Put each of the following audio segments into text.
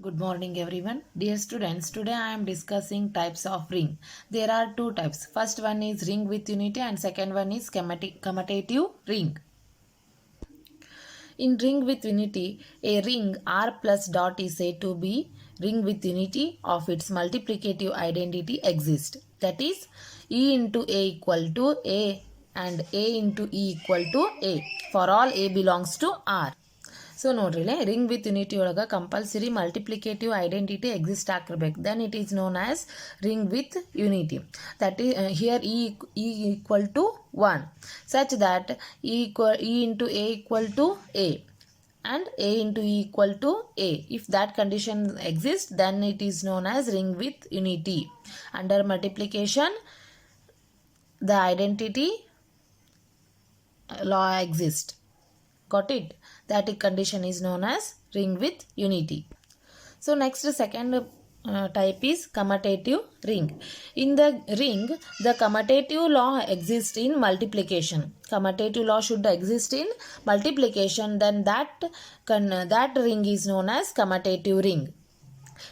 Good morning everyone. Dear students, today I am discussing types of ring. There are two types. First one is ring with unity and second one is commutative ring. In ring with unity, a ring R plus dot is said to be ring with unity of its multiplicative identity exists. That is E into A equal to A and A into E equal to A for all A belongs to R. So ನೋಡ್ರಿ ring with unity ಒಳಗೆ compulsory multiplicative identity exist ಆಗಿರ್ಬೇಕು. Then it is known as ring with unity. That is here e equal to 1 such that E into A equal to A and A into E equal to A. If that condition exists, then it is known as ring with unity. Under multiplication, the identity law exists. Got it? That condition is known as ring with unity. So next second type is commutative ring. In the ring, the commutative law exists in multiplication. Commutative law should exist in multiplication, then that ring is known as commutative ring.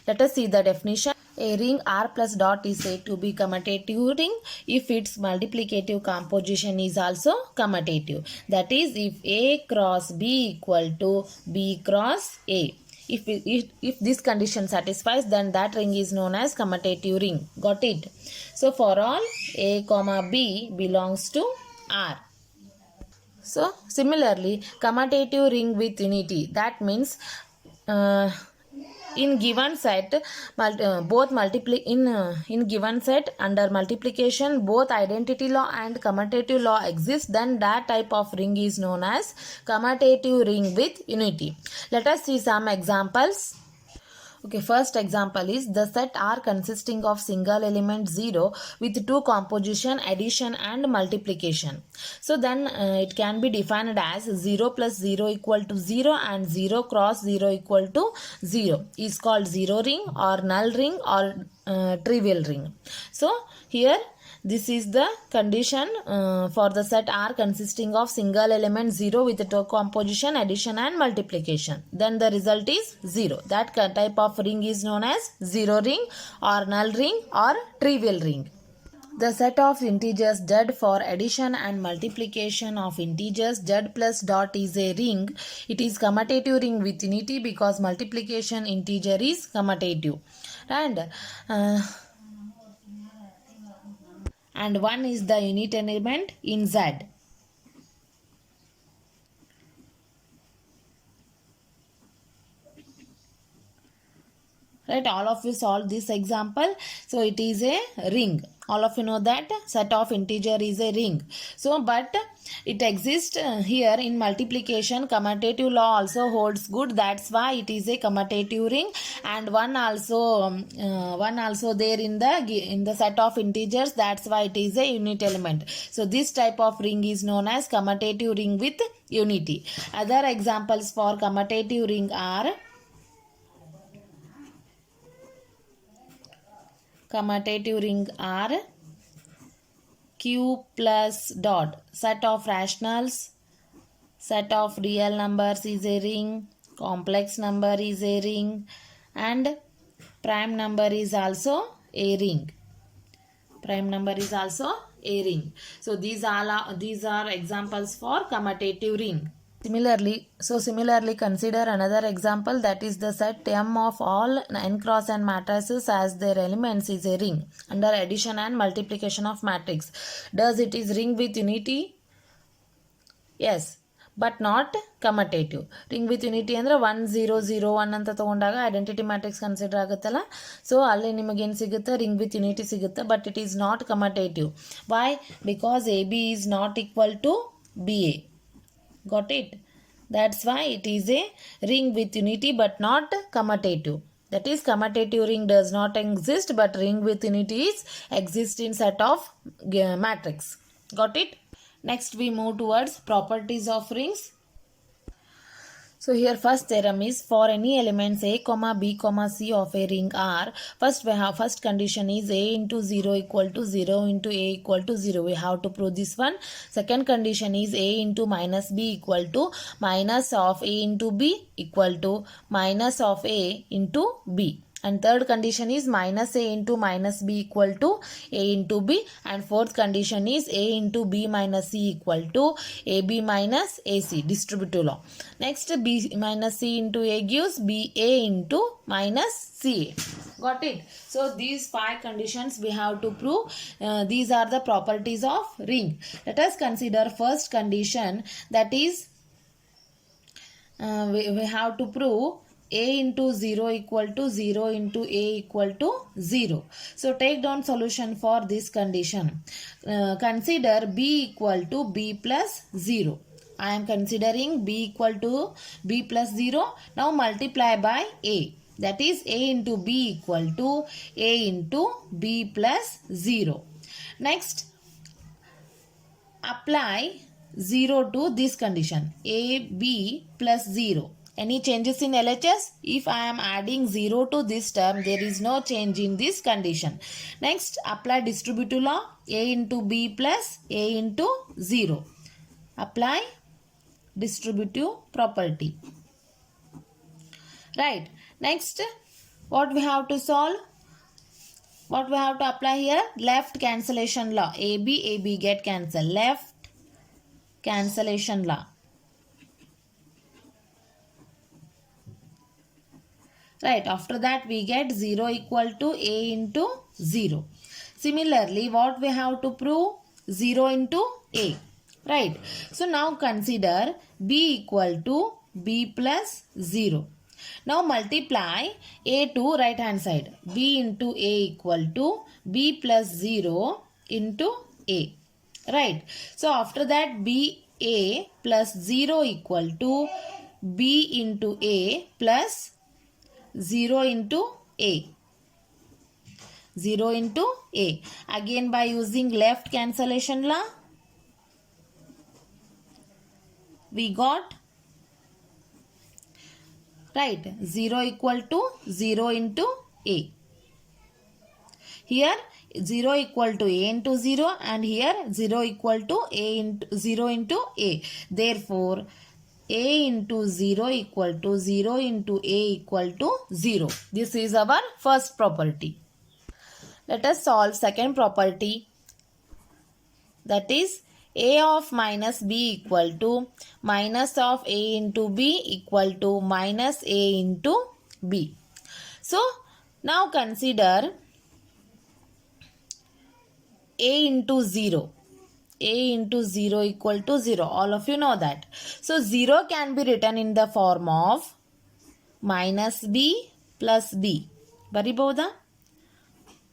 Let us see the definition. A ring R plus dot is said to be commutative ring if its multiplicative composition is also commutative. That is, if A cross B equal to B cross A. If this condition satisfies, then that ring is known as commutative ring. Got it? So for all A comma B belongs to R. So similarly, commutative ring with unity. That means in given set in given set under multiplication both identity law and commutative law exist, then that type of ring is known as commutative ring with unity. Let us see some examples. Okay, first example is the set R consisting of single element 0 with two composition, addition and multiplication. So then it can be defined as 0 plus 0 equal to 0 and 0 cross 0 equal to 0 is called zero ring or null ring or trivial ring. So here this is the condition for the set R consisting of single element 0 with two composition, addition and multiplication. Then the result is 0. That type of ring is known as zero ring or null ring or trivial ring. The set of integers z for addition and multiplication of integers z plus dot is a ring. It is commutative ring with unity because multiplication integer is commutative. And 1 is the unit element in Z. Right, all of you solve this example. So it is a ring. All of you know that set of integer is a ring. So but it exists here in multiplication. Commutative law also holds good. That's why it is a commutative ring. And one also there in the set of integers. That's why it is a unit element. So this type of ring is known as commutative ring with unity. Other examples for commutative ring are commutative ring are Q plus dot, set of rationals, set of real numbers is a ring, complex number is a ring, and prime number is also a ring. Prime number is also a ring. So these are examples for commutative ring. Similarly consider another example, that is the set M of all n cross n matrices as their elements is a ring under addition and multiplication of matrix. Does it is ring with unity? Yes, but not commutative. Ring with unity ಅಂದ್ರೆ 1 0 0 1 ಅಂತ ತಗೊಂಡಾಗ identity matrix consider ಆಗುತ್ತಲ್ಲ, so ಅಲ್ಲಿ ನಿಮಗೇನು ಸಿಗುತ್ತೆ, ring with unity ಸಿಗುತ್ತೆ. But it is not commutative. Why? Because A B is not equal to B A. Got it? That's why it is a ring with unity but not commutative. That is, commutative ring does not exist, but ring with unity is exist in set of matrix. Got it? Next we move towards properties of rings. So here first theorem is for any elements a comma b comma c of a ring R. First condition is a into 0 equal to 0 into a equal to 0. We have to prove this one. Second condition is a into minus b equal to minus of a into b equal to minus of a into b. And third condition is minus a into minus b equal to a into b. And fourth condition is a into b minus c equal to ab minus ac, distributive law. Next, b minus c into a gives b a into minus ca. Got it? So these 5 conditions we have to prove. These are the properties of ring. Let us consider first condition, that is we have to prove a into 0 equal to 0 into a equal to 0. So take down solution for this condition. Consider b equal to b plus 0. I am considering b equal to b plus 0. Now multiply by a. That is a into b equal to a into b plus 0. Next, apply 0 to this condition, a b plus 0. Any changes in LHS? If I am adding 0 to this term, there is no change in this condition. Next, apply distributive law, a into b plus a into 0. Apply distributive property. Right. Next, what we have to solve? What we have to apply here? Left cancellation law. AB get cancelled. Left cancellation law. Right, after that we get 0 equal to a into 0. Similarly, what we have to prove? 0 into a. Right. So now consider b equal to b plus 0. Now multiply a to right hand side. B into a equal to b plus 0 into a. Right. So after that b a plus 0 equal to b into a plus 0 into a. 0 into a. Again by using left cancellation law, we got, right, 0 equal to 0 into a. Here 0 equal to a into 0 and here 0 equal to a into 0 into a. Therefore, a into 0 equal to 0 into a equal to 0. This is our first property. Let us solve second property, that is a of minus b equal to minus of a into b equal to minus a into b. So now consider a into 0. A into 0 equal to 0. All of you know that. So 0 can be written in the form of minus b plus b. Bariboda?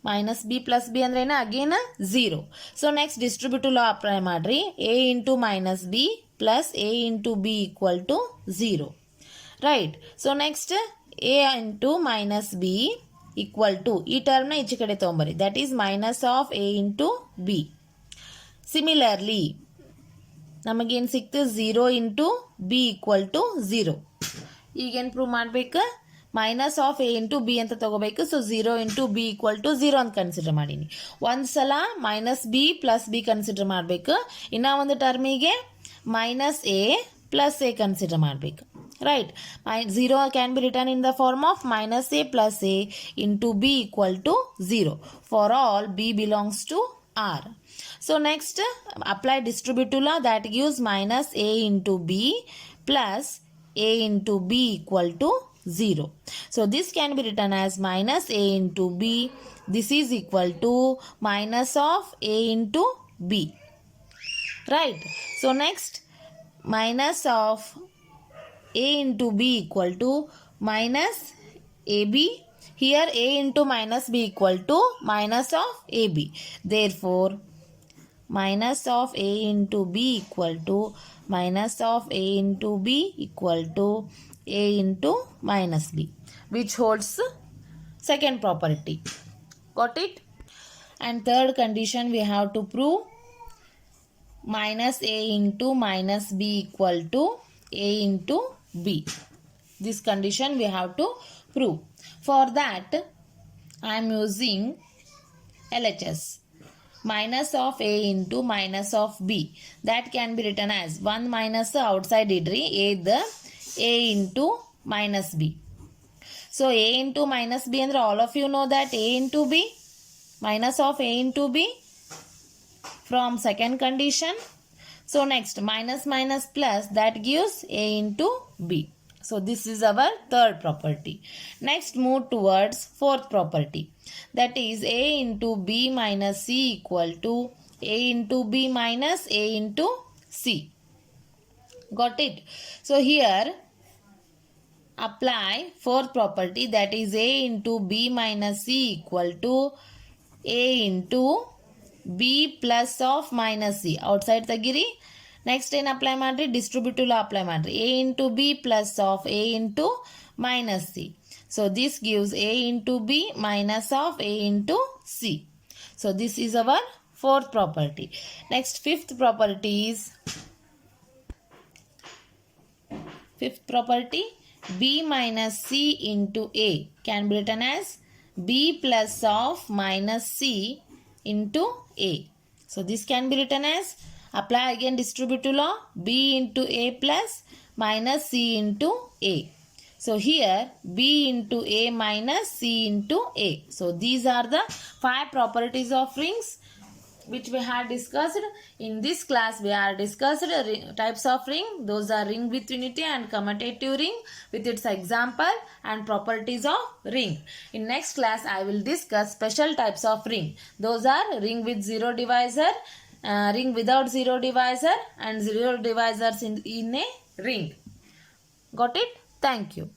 Minus b plus b andre again 0. So next distributive law apply madri. A into minus b plus a into b equal to 0. Right. So next a into minus b equal to, ee term na ichi kade tombari, that is minus of a into b. Similarly, ನಮಗೇನು ಸಿಕ್ತು 0 into b equal to 0. ಈಗೇನು prove ಮಾಡಬೇಕು? Minus of A into B ಅಂತ ತಗೋಬೇಕು. So 0 into b equal to 0 ಅಂತ consider ಮಾಡೀನಿ. ಒಂದು ಸಲ minus B plus B consider ಮಾಡಬೇಕು. ಇನ್ನು ಒಂದು ಟರ್ಮಿಗೆ minus A plus A consider ಮಾಡಬೇಕು. Right. 0 can be written in the form of minus a plus a into b equal to 0. For all b belongs to R. So next, apply distributive law, that gives minus a into b plus a into b equal to 0. So this can be written as minus a into b. This is equal to minus of a into b. Right. So next, minus of a into b equal to minus ab. Here a into minus b equal to minus of ab. Therefore, minus of a into b equal to minus of a into b equal to a into minus b, which holds second property. Got it? And third condition we have to prove minus a into minus b equal to a into B. This condition we have to prove. For that, I am using LHS. Minus of A into minus of B. That can be written as 1 minus the outside idri A into minus B. So A into minus B and all of you know that A into B. Minus of A into B from second condition. So next minus minus plus, that gives A into B. So this is our third property. Next move towards fourth property. That is A into B minus C equal to A into B minus A into C. Got it? So here apply fourth property, that is A into B minus C equal to A into B plus of minus C. Outside tagiri. Next in apply madri, distributive law apply madri. A into B plus of A into minus C. So this gives A into B minus of A into C. So this is our fourth property. Next fifth property is B minus C into A can be written as B plus of minus C into A. So this can be written as, apply again distributive law, B into A plus minus C into A. So here B into A minus C into A. So these are the 5 properties of rings which we had discussed. In this class we are discussed types of ring. Those are ring with unity and commutative ring with its example and properties of ring. In next class I will discuss special types of ring. Those are ring with zero divisor, ring without zero divisor and zero divisors in a ring. Got it? Thank you.